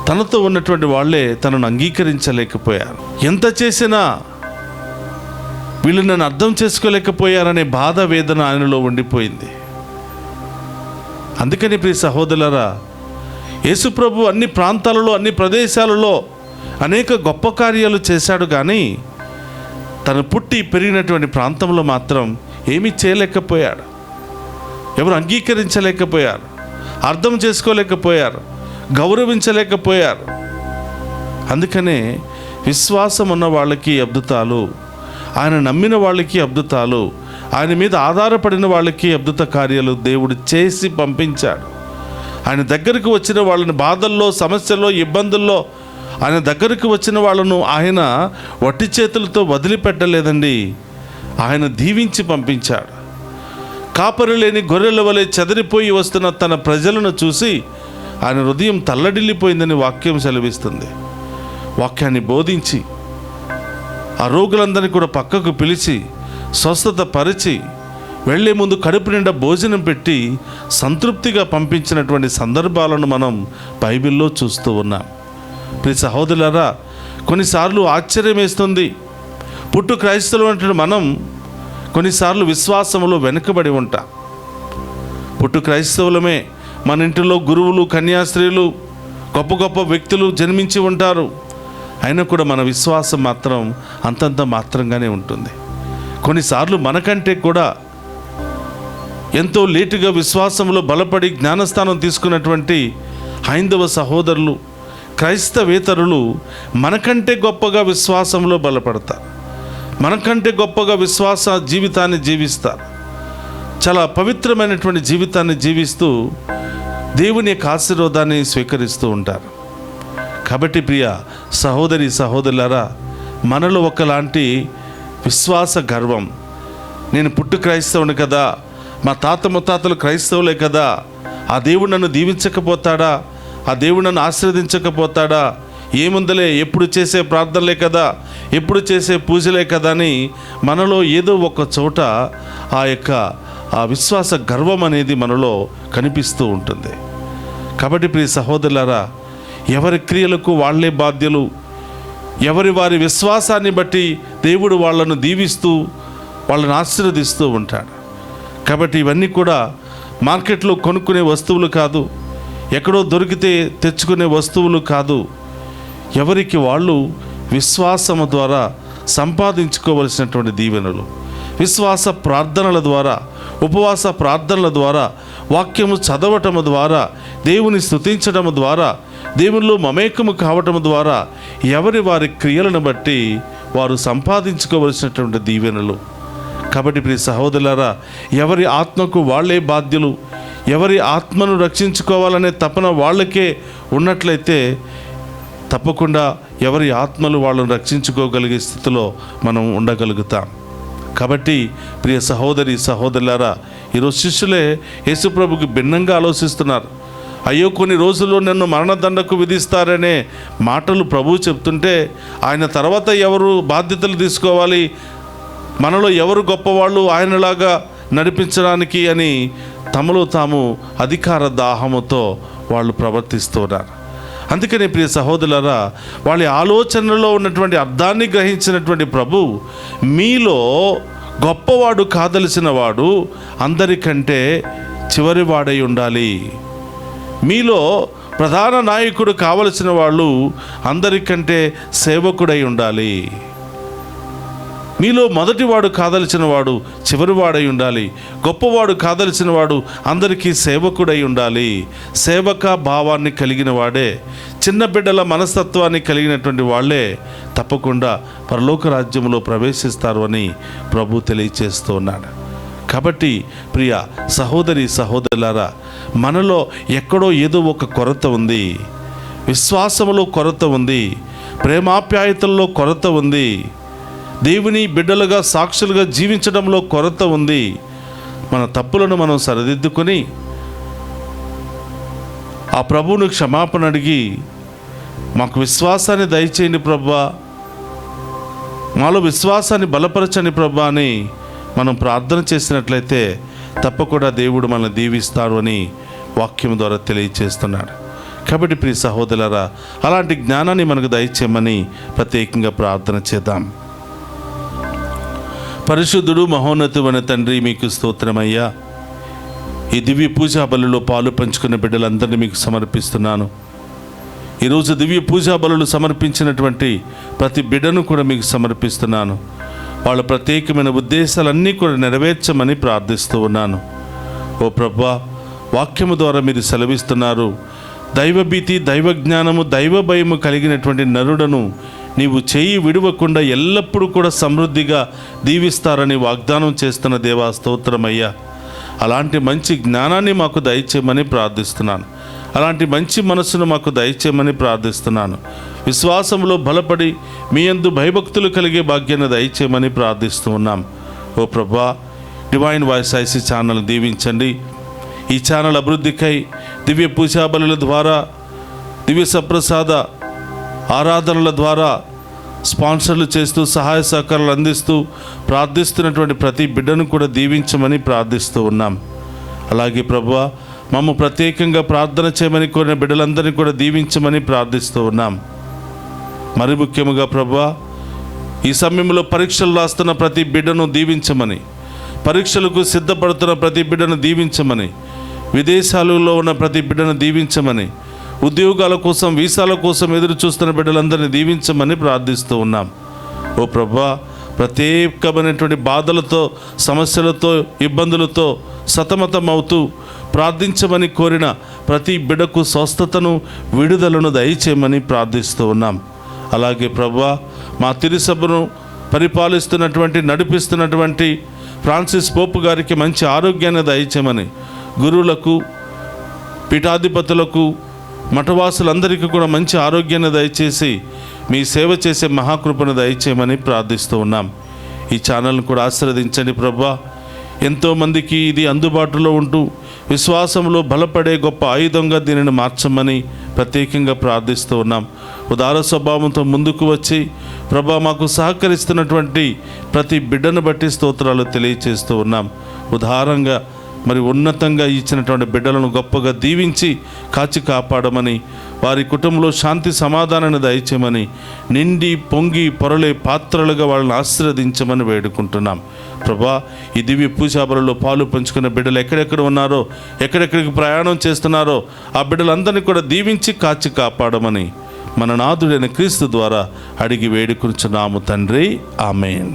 తనతో ఉన్నటువంటి వాళ్ళే తనను అంగీకరించలేకపోయారు. ఎంత చేసినా వీళ్ళు నన్ను అర్థం చేసుకోలేకపోయారనే బాధ, వేదన ఆయనలో ఉండిపోయింది. అందుకని ప్రియ సహోదరులారా, యేసుప్రభు అన్ని ప్రాంతాలలో, అన్ని ప్రదేశాలలో అనేక గొప్ప కార్యాలు చేశాడు, కానీ తను పుట్టి పెరిగినటువంటి ప్రాంతంలో మాత్రం ఏమీ చేయలేకపోయాడు. ఎవరు అంగీకరించలేకపోయారు, అర్థం చేసుకోలేకపోయారు, గౌరవించలేకపోయారు. అందుకనే విశ్వాసం ఉన్న వాళ్ళకి అద్భుతాలు, ఆయన నమ్మిన వాళ్ళకి అద్భుతాలు, ఆయన మీద ఆధారపడిన వాళ్ళకి అద్భుత కార్యాలు దేవుడు చేసి పంపించాడు. ఆయన దగ్గరికి వచ్చిన వాళ్ళని బాధల్లో, సమస్యల్లో, ఇబ్బందుల్లో ఆయన దగ్గరికి వచ్చిన వాళ్ళను ఆయన వట్టి చేతులతో వదిలిపెట్టలేదండి. ఆయన దీవించి పంపించాడు. కాపరి లేని గొర్రెల వలె చెదిరిపోయి వస్తున్న తన ప్రజలను చూసి ఆయన హృదయం తల్లడిల్లిపోయిందని వాక్యం సెలవిస్తుంది. వాక్యాన్ని బోధించి ఆ రోగులందరినీ కూడా పక్కకు పిలిచి స్వస్థత పరిచి వెళ్లే ముందు కడుపు నిండా భోజనం పెట్టి సంతృప్తిగా పంపించినటువంటి సందర్భాలను మనం బైబిల్లో చూస్తూ ఉన్నాం. ప్రియ సహోదరులారా, కొన్నిసార్లు ఆశ్చర్యం వేస్తుంది. పుట్టు క్రైస్తవులు అంటే మనం కొన్నిసార్లు విశ్వాసంలో వెనుకబడి ఉంటాం. పుట్టు క్రైస్తవులమే, మన ఇంటిలో గురువులు, కన్యాస్త్రీలు, గొప్ప గొప్ప వ్యక్తులు జన్మించి ఉంటారు. అయినా కూడా మన విశ్వాసం మాత్రం అంతంత మాత్రంగానే ఉంటుంది. కొన్నిసార్లు మనకంటే కూడా ఎంతో లేటుగా విశ్వాసంలో బలపడి జ్ఞానస్థానం తీసుకున్నటువంటి హైందవ సహోదరులు, క్రైస్తవేతరులు మనకంటే గొప్పగా విశ్వాసంలో బలపడతారు, మనకంటే గొప్పగా విశ్వాస జీవితాన్ని జీవిస్తారు. చాలా పవిత్రమైనటువంటి జీవితాన్ని జీవిస్తూ దేవుని యొక్క ఆశీర్వాదాన్ని స్వీకరిస్తూ ఉంటారు. కాబట్టి ప్రియ సహోదరి సహోదరులారా, మనలో ఒకలాంటి విశ్వాస గర్వం, నేను పుట్టు క్రైస్తవుని కదా, మా తాత ముత్తాతలు క్రైస్తవులే కదా, ఆ దేవుడు నన్ను దీవించకపోతాడా, ఆ దేవుడు నన్ను ఆశీర్వదించకపోతాడా, ఏముందలే, ఎప్పుడు చేసే ప్రార్థనలే కదా, ఎప్పుడు చేసే పూజలే కదా అని మనలో ఏదో ఒక చోట ఆ విశ్వాస గర్వం అనేది మనలో కనిపిస్తూ ఉంటుంది. కాబట్టి ప్రియ సహోదరులారా, ఎవరి క్రియలకు వాళ్ళే బాధ్యులు. ఎవరి వారి విశ్వాసాన్ని బట్టి దేవుడు వాళ్ళను దీవిస్తూ వాళ్ళని ఆశీర్వదిస్తూ ఉంటాడు. కాబట్టి ఇవన్నీ కూడా మార్కెట్లో కొనుక్కునే వస్తువులు కాదు, ఎక్కడో దొరికితే తెచ్చుకునే వస్తువులు కాదు. ఎవరికి వాళ్ళు విశ్వాసము ద్వారా సంపాదించుకోవలసినటువంటి దీవెనలు, విశ్వాస ప్రార్థనల ద్వారా, ఉపవాస ప్రార్థనల ద్వారా, వాక్యము చదవటము ద్వారా, దేవుని స్తుతించడము ద్వారా, దేవునిలో మమేకము కావటము ద్వారా ఎవరి వారి క్రియలను బట్టి వారు సంపాదించుకోవలసినటువంటి దీవెనలు. కాబట్టి ప్రియ సహోదరులారా, ఎవరి ఆత్మకు వాళ్ళే బాధ్యులు. ఎవరి ఆత్మను రక్షించుకోవాలనే తపన వాళ్ళకే ఉన్నట్లయితే తప్పకుండా ఎవరి ఆత్మలు వాళ్ళను రక్షించుకోగలిగే స్థితిలో మనం ఉండగలుగుతాం. కాబట్టి ప్రియ సహోదరి సహోదరులారా, ఈరోజు శిష్యులే యేసుప్రభుకి భిన్నంగా ఆలోచిస్తున్నారు. అయ్యో, కొన్ని రోజుల్లో నన్ను మరణదండకు విధిస్తారనే మాటలు ప్రభువు చెప్తుంటే ఆయన తర్వాత ఎవరు బాధ్యతలు తీసుకోవాలి, మనలో ఎవరు గొప్పవాళ్ళు ఆయనలాగా నడిపించడానికి అని తమలో తాము అధికార దాహముతో వాళ్ళు ప్రవర్తిస్తున్నారు. అందుకని ప్రియ సహోదరులారా, వాళ్ళ ఆలోచనలో ఉన్నటువంటి అర్థాన్ని గ్రహించినటువంటి ప్రభు, మీలో గొప్పవాడు కాదలిసిన వాడు అందరికంటే చివరివాడై ఉండాలి. మీలో ప్రధాన నాయకుడు కావలసిన వాళ్ళు అందరికంటే సేవకుడై ఉండాలి. మీలో మొదటివాడు కాదలిచిన వాడు చివరివాడై ఉండాలి. గొప్పవాడు కాదలిచిన వాడు అందరికీ సేవకుడై ఉండాలి. సేవక భావాన్ని కలిగిన వాడే, చిన్న బిడ్డల మనస్తత్వాన్ని కలిగినటువంటి వాళ్ళే తప్పకుండా పరలోక రాజ్యంలో ప్రవేశిస్తారు అని ప్రభు తెలియచేస్తూ ఉన్నాడు. కాబట్టి ప్రియ సహోదరి సహోదరులారా, మనలో ఎక్కడో ఏదో ఒక కొరత ఉంది. విశ్వాసములో కొరత ఉంది, ప్రేమాప్యాయతల్లో కొరత ఉంది, దేవుని బిడ్డలుగా సాక్షులుగా జీవించడంలో కొరత ఉంది. మన తప్పులను మనం సరిదిద్దుకొని ఆ ప్రభువును క్షమాపణ అడిగి, మాకు విశ్వాసాన్ని దయచేయండి ప్రభువా, మాలో విశ్వాసాన్ని బలపరచండి ప్రభువా అని మనం ప్రార్థన చేసినట్లయితే తప్పకుండా దేవుడు మనల్ని దీవిస్తాడు అని వాక్యం ద్వారా తెలియచేస్తున్నాడు. కాబట్టి ప్రియ సహోదరులారా, అలాంటి జ్ఞానాన్ని మనకు దయచేయమని ప్రత్యేకంగా ప్రార్థన చేద్దాం. పరిశుద్ధుడు మహోన్నతుడైన తండ్రి, మీకు స్తోత్రమయ్యా. ఈ దివ్య పూజా బలులో పాలు పంచుకున్న బిడ్డలందరినీ మీకు సమర్పిస్తున్నాను. ఈరోజు దివ్య పూజా బలులు సమర్పించినటువంటి ప్రతి బిడ్డను కూడా మీకు సమర్పిస్తున్నాను. వాళ్ళ ప్రత్యేకమైన ఉద్దేశాలన్నీ కూడా నెరవేర్చమని ప్రార్థిస్తూ ఉన్నాను. ఓ ప్రభువా, వాక్యము ద్వారా మీరు సెలవిస్తున్నారు, దైవభీతి, దైవజ్ఞానము, దైవ భయము కలిగినటువంటి నరుడను నీవు చేయి విడవకుండా ఎల్లప్పుడూ కూడా సమృద్ధిగా దీవిస్తారని వాగ్దానం చేస్తున్న దేవా స్తోత్రమయ్యా. అలాంటి మంచి జ్ఞానాన్ని మాకు దయచేయమని ప్రార్థిస్తున్నాను. అలాంటి మంచి మనస్సును మాకు దయచేయమని ప్రార్థిస్తున్నాను. విశ్వాసంలో బలపడి మీ యందు భయభక్తులు కలిగే భాగ్యాన్ని దయచేయమని ప్రార్థిస్తూ ఉన్నాం. ఓ ప్రభా, డివైన్ వాయిస్ ఐసీ ఛానల్ దీవించండి. ఈ ఛానల్ అభివృద్ధికై దివ్య పూజా బలుల ద్వారా, దివ్య సప్రసాద ఆరాధనల ద్వారా స్పాన్సర్లు చేస్తూ సహాయ సహకారాలు అందిస్తూ ప్రార్థిస్తున్నటువంటి ప్రతి బిడ్డను కూడా దీవించమని ప్రార్థిస్తూ ఉన్నాం. అలాగే ప్రభువా, మమ్మ ప్రత్యేకంగా ప్రార్థన చేయమని కోరిన బిడ్డలందరినీ కూడా దీవించమని ప్రార్థిస్తూ ఉన్నాం. మరి ముఖ్యముగా ప్రభువా, ఈ సమయంలో పరీక్షలు రాస్తున్న ప్రతి బిడ్డను దీవించమని, పరీక్షలకు సిద్ధపడుతున్న ప్రతి బిడ్డను దీవించమని, విదేశాలలో ఉన్న ప్రతి బిడ్డను దీవించమని, ఉద్యోగాల కోసం, వీసాల కోసం ఎదురు చూస్తున్న బిడ్డలందరినీ దీవించమని ప్రార్థిస్తూ ఉన్నాం. ఓ ప్రభువా, ప్రత్యేకమైనటువంటి బాధలతో, సమస్యలతో, ఇబ్బందులతో సతమతం అవుతూ ప్రార్థించమని కోరిన ప్రతి బిడ్డకు స్వస్థతను, విడుదలను దయచేయమని ప్రార్థిస్తూ ఉన్నాం. అలాగే ప్రభువా, మా తిరుసభను పరిపాలిస్తున్నటువంటి, నడిపిస్తున్నటువంటి ఫ్రాన్సిస్ పోపు గారికి మంచి ఆరోగ్యాన్ని దయచేయమని, గురువులకు, పీఠాధిపతులకు, మఠవాసులందరికీ కూడా మంచి ఆరోగ్యాన్ని దయచేసి మీ సేవ చేసే మహాకృపను దయచేయమని ప్రార్థిస్తూ ఉన్నాం. ఈ ఛానల్ను కూడా ఆశీర్వదించండి ప్రభువా. ఎంతోమందికి ఇది అందుబాటులో ఉంటూ విశ్వాసంలో బలపడే గొప్ప ఆయుధంగా దీనిని మార్చమని ప్రత్యేకంగా ప్రార్థిస్తూ ఉన్నాం. ఉదార స్వభావంతో ముందుకు వచ్చి ప్రభా, మాకు సహకరిస్తున్నటువంటి ప్రతి బిడ్డను బట్టి స్తోత్రాలు తెలియచేస్తూ ఉన్నాం. ఉదారంగా మరి ఉన్నతంగా ఇచ్చినటువంటి బిడ్డలను గొప్పగా దీవించి కాచి కాపాడమని, వారి కుటుంబంలో శాంతి సమాధానాన్ని దయచేయమని, నిండి పొంగి పొరలే పాత్రలుగా వాళ్ళని ఆశీర్వదించమని వేడుకుంటున్నాం. ప్రభా, ఈ దివ్య పూజా బలులో పాలు పంచుకున్న బిడ్డలు ఎక్కడెక్కడ ఉన్నారో, ఎక్కడెక్కడికి ప్రయాణం చేస్తున్నారో ఆ బిడ్డలందరినీ కూడా దీవించి కాచి కాపాడమని మన నాథుడైన క్రీస్తు ద్వారా అడిగి వేడుకుంటున్నాము తండ్రి. ఆమేన్.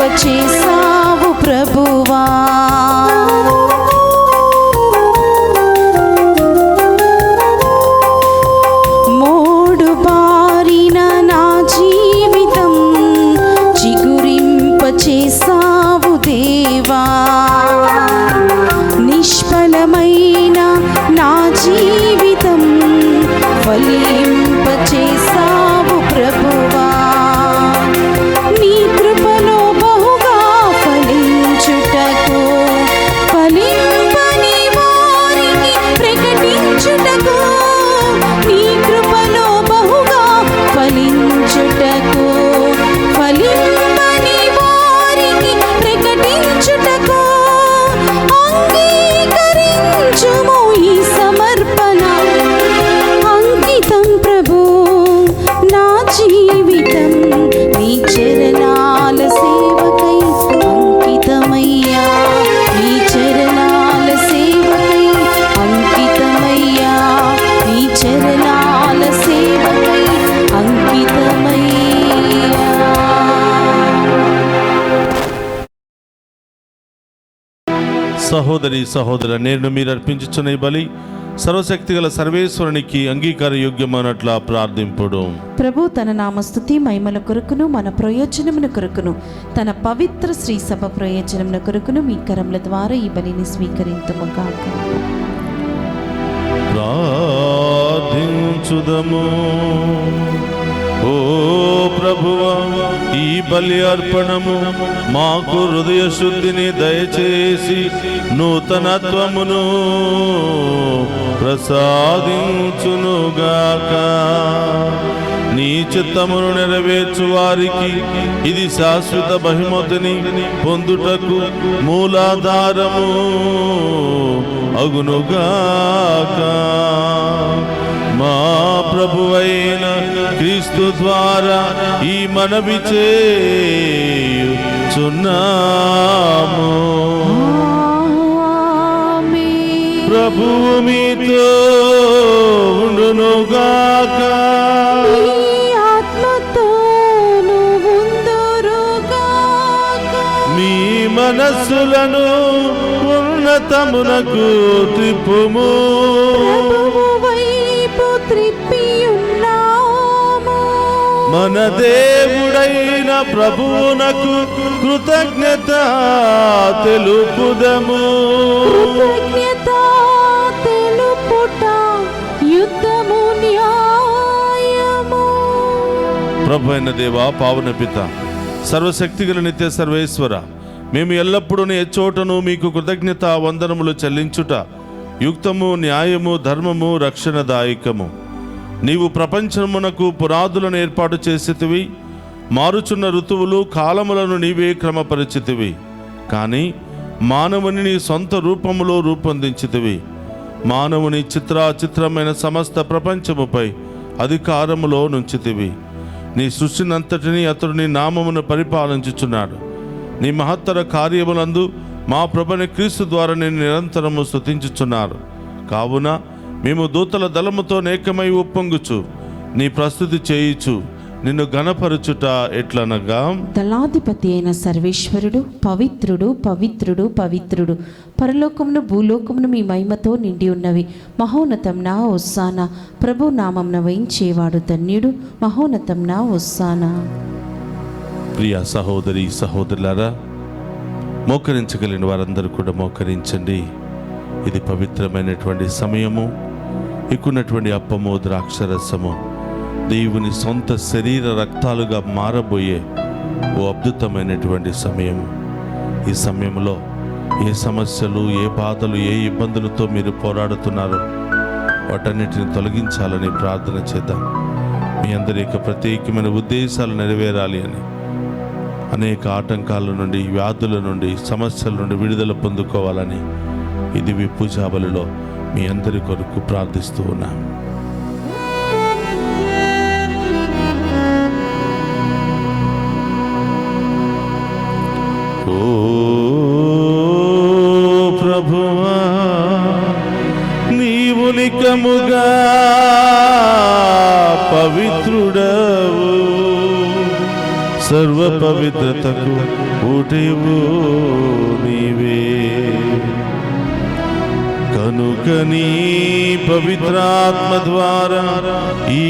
ఫలింపచేసావు ప్రభువా. మోడు బారిన నా జీవితం చిగురింపచేసావు దేవా. నిష్ఫలమైన నా జీవితం ఫలింపచేసావు ప్రభువా. నీ కృపలో బహుగా ఫలించుటకు, ఫలింపని వారికి ప్రకటించుటకు, నీ కృపలో బహుగా ఫలించుటకు, ఫలింపని వారికి ప్రకటించుటకు అంగీకరించుము ఈ సమర్పణ. అంకితం సహోదరి సహోదర, నేను మీరు అర్పించుచున్న ఈ బలి సర్వశక్తి గల సర్వేశ్వరునికి అంగీకార యోగ్యమైనట్లా ప్రార్థింపుడు. ప్రభు తన నామస్తుతి మహిమల కొరకును మన ప్రయోజనమున కొరకును తన పవిత్ర శ్రీ సభ ప్రయోజనమున కొరకును మీ కరముల ద్వారా ఈ బలిని స్వీకరింతుము గాక. ప్రార్థించుదము. ఓ ప్రభువా, ఈ బలి అర్పణము మాకు హృదయ శుద్ధిని దయచేసి నూతనత్వమును ప్రసాదించునుగాక. నీ చిత్తమును నెరవేర్చు వారికి ఇది శాశ్వత బహుమతిని పొందుటకు మూలాధారము అగునుగాక. మా ప్రభువైన క్రీస్తు ద్వారా ఈ మనవి చేయుచున్నాము. ప్రభువు మీతో ఉండునుగాక. మీ మనస్సులను ఉన్నతమునకు త్రిప్పుము. మన దేవుడైన ప్రభువునకు కృతజ్ఞత తెలుపుదము. ప్రభు అయిన దేవా, పావన పిత, సర్వశక్తిగల నిత్య సర్వేశ్వర, మేము ఎల్లప్పుడూ ఎచ్చోటను మీకు కృతజ్ఞత వందనములు చెల్లించుట యుక్తము, న్యాయము, ధర్మము, రక్షణదాయకము. నీవు ప్రపంచమునకు పునాదులను ఏర్పాటు చేసితివి. మారుచున్న ఋతువులు కాలములను నీవే క్రమపరిచితివి. కానీ మానవుని నీ సొంత రూపములో రూపొందించితివి. మానవుని చిత్రాచిత్రమైన సమస్త ప్రపంచముపై అధికారములో నుంచితివి. నీ సృష్టినంతటినీ అతడు నీ నామమును పరిపాలించుచున్నాడు. నీ మహత్తర కార్యములందు మా ప్రభుని క్రీస్తు ద్వారా నేను నిరంతరము స్తుతించుచున్నారు. కావున మేము దూతల దళముతో నేకమై ఉప్పొంగుచు నీ ప్రస్తుతి చేయుచు నిన్ను గణపరచుట ఎట్లనగా, దళాధిపతి అయిన సర్వేశ్వరుడు పవిత్రుడు పవిత్రుడు పవిత్రుడు, పరలోకమును భూలోకమును మీ మహిమతో నిండి ఉన్నవి. మహోన్నతంనా ఒస్సానా, ప్రభు నామంన వహించేవాడు ధన్యుడు. మహోన్నతంనా ఒస్సానా. ప్రియ సహోదరి సహోదరులారా, మోకరించగలిగిన వారందరూ కూడా మోకరించండి. ఇది పవిత్రమైనటువంటి సమయము. ఎక్కున్నటువంటి అప్పము, ద్రాక్షరసము దేవుని సొంత శరీర రక్తాలుగా మారబోయే ఓ అద్భుతమైనటువంటి సమయము. ఈ సమయంలో ఏ సమస్యలు, ఏ బాధలు, ఏ ఇబ్బందులతో మీరు పోరాడుతున్నారో వాటన్నిటిని తొలగించాలని ప్రార్థన చేద్దాం. మీ అందరి యొక్క ప్రత్యేకమైన ఉద్దేశాలు నెరవేరాలి అని, అనేక ఆటంకాల నుండి, వ్యాధుల నుండి, సమస్యల నుండి విడుదల పొందుకోవాలని ఈ దివ్య పూజా బలిలో మీ అందరి కొరకు ప్రార్థిస్తూ ఉన్నాం. ఓ ప్రభువా, నీవు నికముగా పవిత్రుడవు, సర్వ పవిత్రతకు ఊటేవు నీవే. కనుక నీ పవిత్రాత్మ ద్వారా ఈ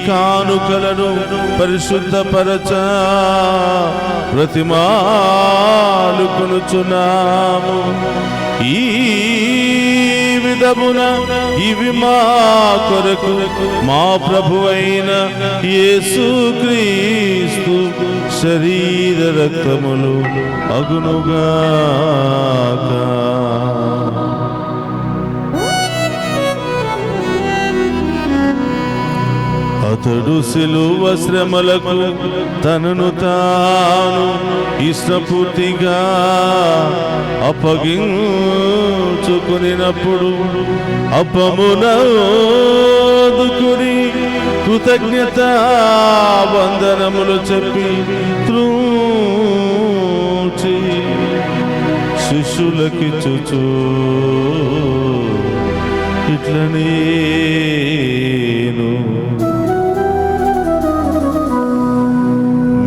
కానుకలను పరిశుద్ధపరచ ప్రతిమాలుకొనుచున్నాము. ఈ విధమున ఇవి మా కొరకు మా ప్రభువైన యేసుక్రీస్తు శరీర రక్తములు అగునుగాక. అతడు సిలువ శ్రమలకు తనను తాను ఇష్టపూర్తిగా అప్పగించుకునినప్పుడు అప్పమునదుకుని కృతజ్ఞత వందనములు చెప్పి త్రూచి శిష్యులకిచ్చుచు ఇట్లనేను,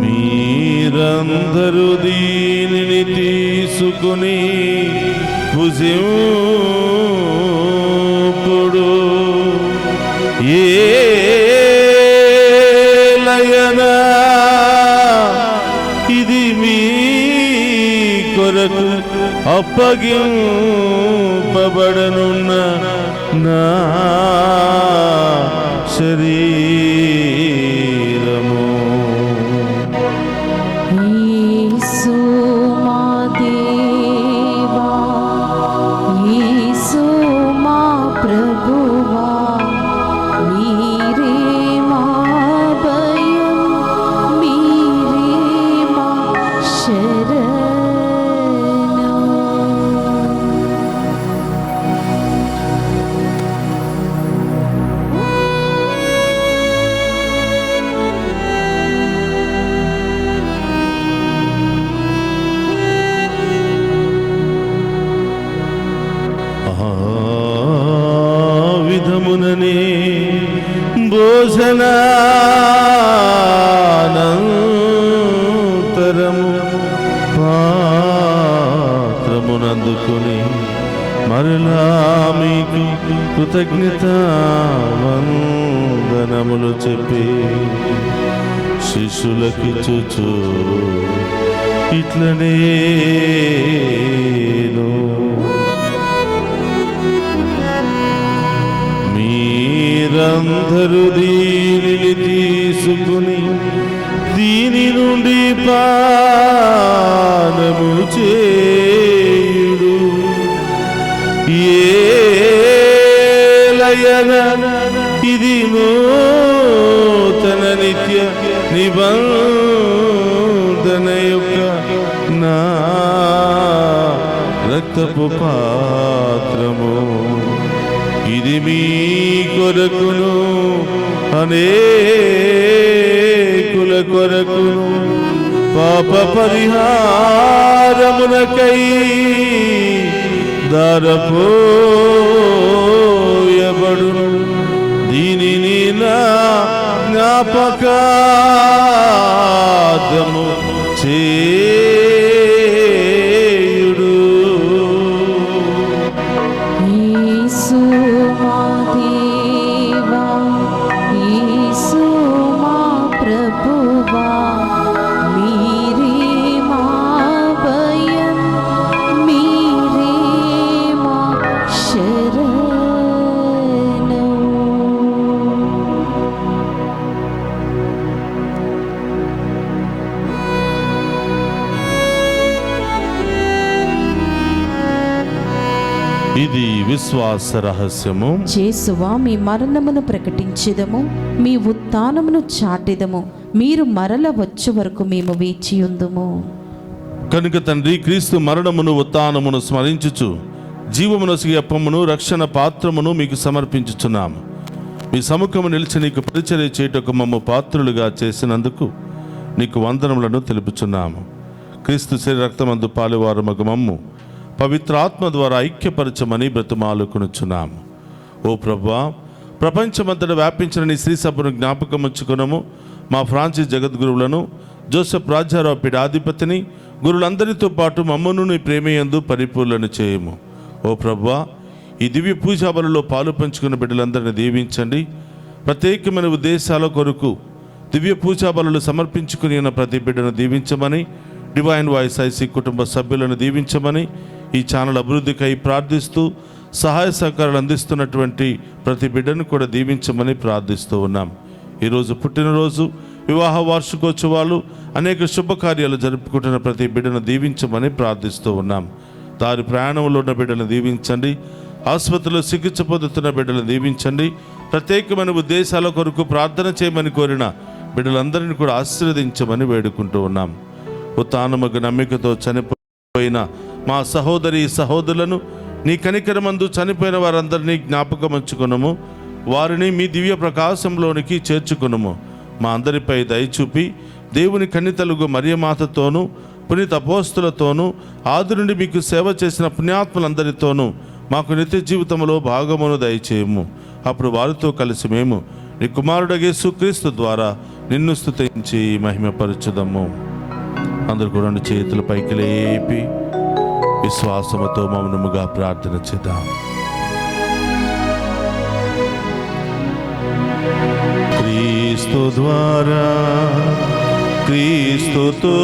మీరందరూ దీనిని తీసుకుని భుజింపుడు ఏలయనా ఇది మీ కొరకు అప్పగింపబడనున్న నా శరీరము. యేసు మా దేవా, యేసు మా ప్రభువా, మీరే మా భయం, మీరే మా శరణం. విధముననే భోజనానంతరము పాత్రమునందుకొని మరలా మీకు కృతజ్ఞత వందనములు చెప్పి శిష్యులకిచ్చుచు ఇట్లనే మీరందరూ దీనిని తీసుకుని దీని నుండి పానము చేయుడు. ఏలయనా ఇది నూతన నిత్య నిబంధన యొక్క నా రక్తపు పాత్రము. ఇది మీ కొరకును అనేకుల కొరకును పాప పరిహారమునకై దారపోయబడును. దీనిని నా జ్ఞాపకార్థము చేయుడు. యేసు మా దేవా, యేసు మా ప్రభువా, మీరే మా భయం, మీరే మా శరణం. ఇది విశ్వాస రహస్యము. యేసువా, మీ మరణమును ప్రకటించెదము, మీ ఉత్థానమును చాటెదము. మీరు మరల వచ్చు వరకు మేము వేచియుందుము. కనుక తండ్రి, క్రీస్తు మరణమును ఉత్థానమును స్మరించుచు జీవమునొసగి అప్పమును రక్షణ పాత్రమును మీకు సమర్పించుచున్నాము. మీ సముఖము నిలిచి నీకు పరిచర్య చేయుటకు మమ్ము పాత్రులుగా చేసినందుకు నీకు వందనములను తెలుపుచున్నాము. క్రీస్తు శరీర రక్తమందు పాలువారు మగు మమ్ము పవిత్రాత్మ ద్వారా ఐక్యపరచమని బ్రతుమాలుకొనుచున్నాము. ఓ ప్రభువా, ప్రపంచమంతటా వ్యాపించిన నీ శ్రీ సభను జ్ఞాపకం ఉంచుకునము. మా ఫ్రాన్సిస్ జగద్గురువులను, జోసెఫ్ రాజారావు పీఠాధిపతిని, గురులందరితో పాటు మమ్మను నీ ప్రేమయందు పరిపూర్ణను చేయము. ఓ ప్రభువా, ఈ దివ్య పూజా బలులో పాలు పంచుకున్న బిడ్డలందరినీ దీవించండి. ప్రత్యేకమైన ఉద్దేశాల కొరకు దివ్య పూజా బలులు సమర్పించుకుని ఉన్న ప్రతి బిడ్డను దీవించమని, డివైన్ వాయిస్ ఐసీ కుటుంబ సభ్యులను దీవించమని, ఈ ఛానల్ అభివృద్ధికై ప్రార్థిస్తూ సహాయ సహకారాలు అందిస్తున్నటువంటి ప్రతి బిడ్డను కూడా దీవించమని ప్రార్థిస్తూ ఉన్నాం. ఈరోజు పుట్టినరోజు, వివాహ వార్షికోత్సవాలు, అనేక శుభకార్యాలు జరుపుకుంటున్న ప్రతి బిడ్డను దీవించమని ప్రార్థిస్తూ ఉన్నాం. దారి ప్రయాణంలో ఉన్న బిడ్డలను దీవించండి. ఆసుపత్రిలో చికిత్స పొందుతున్న బిడ్డలను దీవించండి. ప్రత్యేకమైన ఉద్దేశాల కొరకు ప్రార్థన చేయమని కోరిన బిడ్డలందరినీ కూడా ఆశీర్వదించమని వేడుకుంటూ ఉన్నాం. ఉత్థానముకు నమ్మికతో చనిపోయిన మా సహోదరి సహోదరులను నీ కనికరమందు చనిపోయిన వారందరినీ జ్ఞాపకం ఉంచుకునము. వారిని మీ దివ్య ప్రకాశంలోనికి చేర్చుకునము. మా అందరిపై దయచూపి దేవుని కన్నితలుగు మరియమాతతోనూ పునీత అపోస్తులతోనూ ఆది నుండి మీకు సేవ చేసిన పుణ్యాత్ములందరితోనూ మాకు నిత్య జీవితంలో భాగమును దయచేయము. అప్పుడు వారితో కలిసి మేము నీ కుమారుడు యేసుక్రీస్తు ద్వారా నిన్ను స్తుతించి మహిమపరచుదము. అందరూ కూడా చేతుల పైకి లేపి విశ్వాసముతో మౌనముగా ప్రార్థన చేద్దాం. క్రీస్తు ద్వారా, క్రీస్తుతో,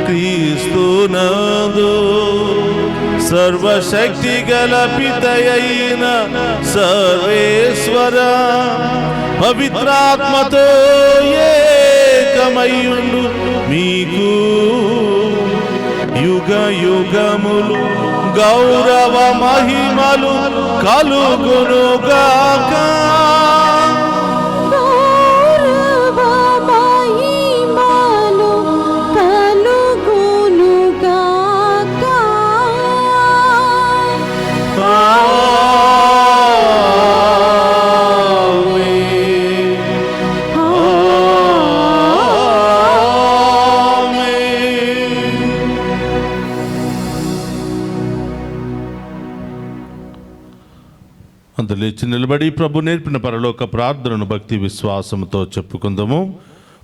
క్రీస్తునందు సర్వశక్తి గల పితయైన సర్వేశ్వర పవిత్రాత్మతో ఏకమయ్యుండు మీకు యుగ యుగములు గౌరవ మహిమలు కలుగునుగాక. లేచి నిలబడి ప్రభు నేర్పిన పరలోక ప్రార్థనను భక్తి విశ్వాసంతో చెప్పుకుందాము.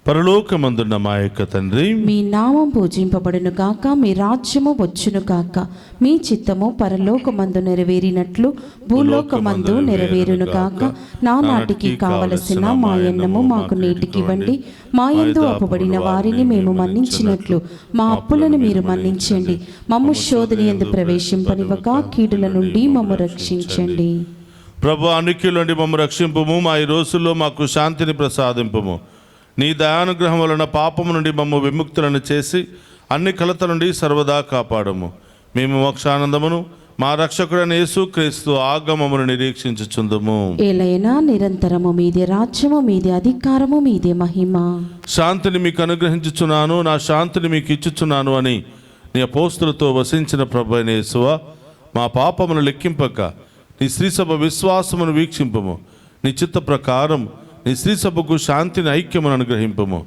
పరలోకమందున్న మా యొక్క తండ్రి, మీ నామం పూజింపబడును గాక, మీ రాజ్యము వచ్చును గాక, మీ చిత్తము పరలోకమందు నెరవేరినట్లు భూలోకమందు నెరవేరును గాక. నానాటికి కావలసిన మా అన్నము మాకు నేటికివ్వండి. మా యందు అప్పుబడిన వారిని మేము మన్నించినట్లు మా అప్పులను మీరు మన్నించండి. మమ్ము శోధన యందు ప్రవేశింపనివ్వక కీడుల నుండి మమ్ము రక్షించండి. ప్రభు అనిక్యులండి మమ్ము రక్షింపుము. మా ఈ రోజుల్లో మాకు శాంతిని ప్రసాదింపుము. నీ దయానుగ్రహం వలన పాపము నుండి మమ్ము విముక్తులను చేసి అన్ని కలత నుండి సర్వదా కాపాడము. మేము మోక్షానందమును మా రక్షకుడైన యేసుక్రీస్తు ఆగమమును నిరీక్షించుచుందుము. ఏలైనా నిరంతరము మీదే రాజ్యము, మీదే అధికారము, మీదే మహిమ. శాంతిని మీకు అనుగ్రహించుచున్నాను, నా శాంతిని మీకు ఇచ్చుచున్నాను అని నీ అపోస్తులతో వసించిన ప్రభు అయిన యేసువా, మా పాపమును లెక్కింపక నీ శ్రీసభ విశ్వాసమును వీక్షింపము. నీ చిత్త ప్రకారం నీ శ్రీసభకు శాంతిని ఐక్యమును అనుగ్రహింపము.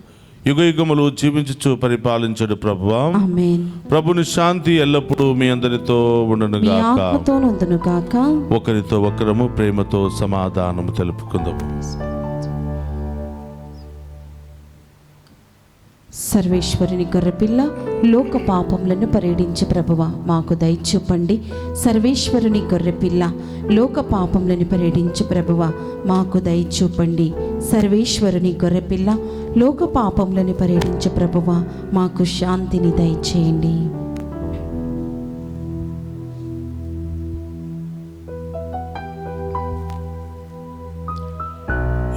యుగ యుగములు జీవించుచు పరిపాలించడు ప్రభువా. ఆమేన్. ప్రభుని శాంతి ఎల్లప్పుడూ మీ అందరితో ఉండునుగాక. ఒకరితో ఒకరము ప్రేమతో సమాధానము తెలుపుకుందాము. సర్వేశ్వరుని గొర్రెపిల్ల, లోక పాపములను పరిహరించే ప్రభువా మాకు దయ చూపండి. సర్వేశ్వరుని గొర్రెపిల్ల, లోక పాపములను పరిహరించే ప్రభువా మాకు దయ చూపండి. సర్వేశ్వరుని గొర్రెపిల్ల, లోక పాపములను పరిహరించే ప్రభువా మాకు శాంతిని దయచేయండి.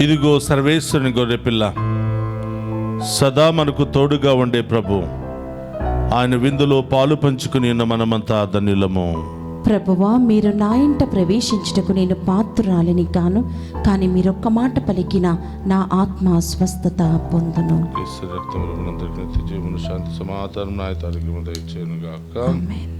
ఇదిగో సర్వేశ్వరుని గొర్రెపిల్ల, సదా మనకు తోడుగా ఉండే ప్రభు. ఆయన విందులో పాలు పంచుకుని ఉన్న మనమంతా ధన్యులము. ప్రభువా, మీరు నా ఇంట ప్రవేశించుటకు నేను పాత్రురాలిని కాను, కానీ మీరొక్క మాట పలికిన నా ఆత్మ స్వస్థత పొందును. శాంతి సమాధానం దయచేయునుగాక. ఆమేన్.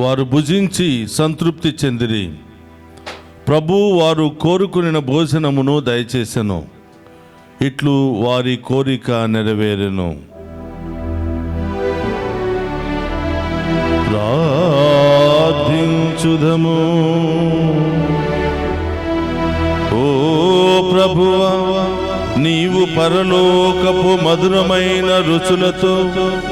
వారు భుజించి సంతృప్తి చెందిరి. ప్రభు వారు కోరుకునిన భోజనమును దయచేసెను. ఇట్లు వారి కోరిక నెరవేరెను. ప్రార్థించుదము. ఓ ప్రభువా, నీవు పరలోకపు మధురమైన రుచులతో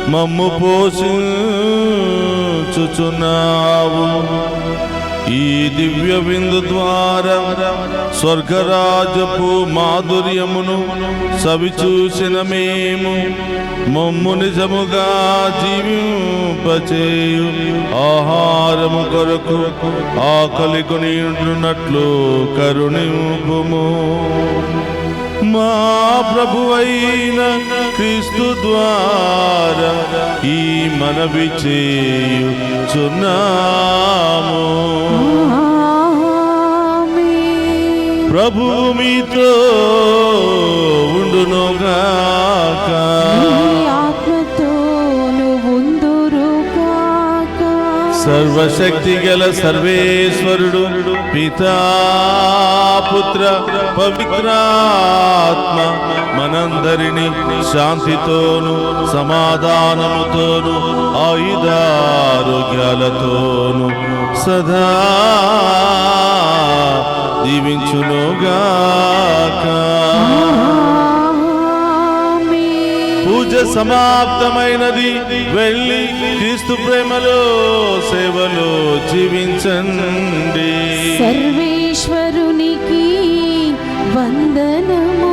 మమ్ము పోషించుచున్నావు. ఈ దివ్య విందు ద్వారా స్వర్గరాజపు మాధుర్యమును సవిచూసిన మేము మమ్ము నిజముగా జీవింపచేయు ఆహారము కొరకు ఆకలి కొనియున్నట్లు కరుణింపుము. మా ప్రభువైన క్రీస్తు ద్వారా ఈ మనవి చేయుచున్నాము. ప్రభు మీతో ఉండునుగాక. సర్వశక్తి గల సర్వేశ్వరుడు పితా పుత్ర పవిత్రాత్మ మనందరినీ శాంతితోను సమాధానముతోను ఆయుధారోగ్యాలతోను సదా దీవించునుగాక. పూజ సమాప్తమైనది. వెళ్ళి క్రీస్తు ప్రేమలో సేవలో జీవించండి. సర్వేశ్వరునికి వందనము.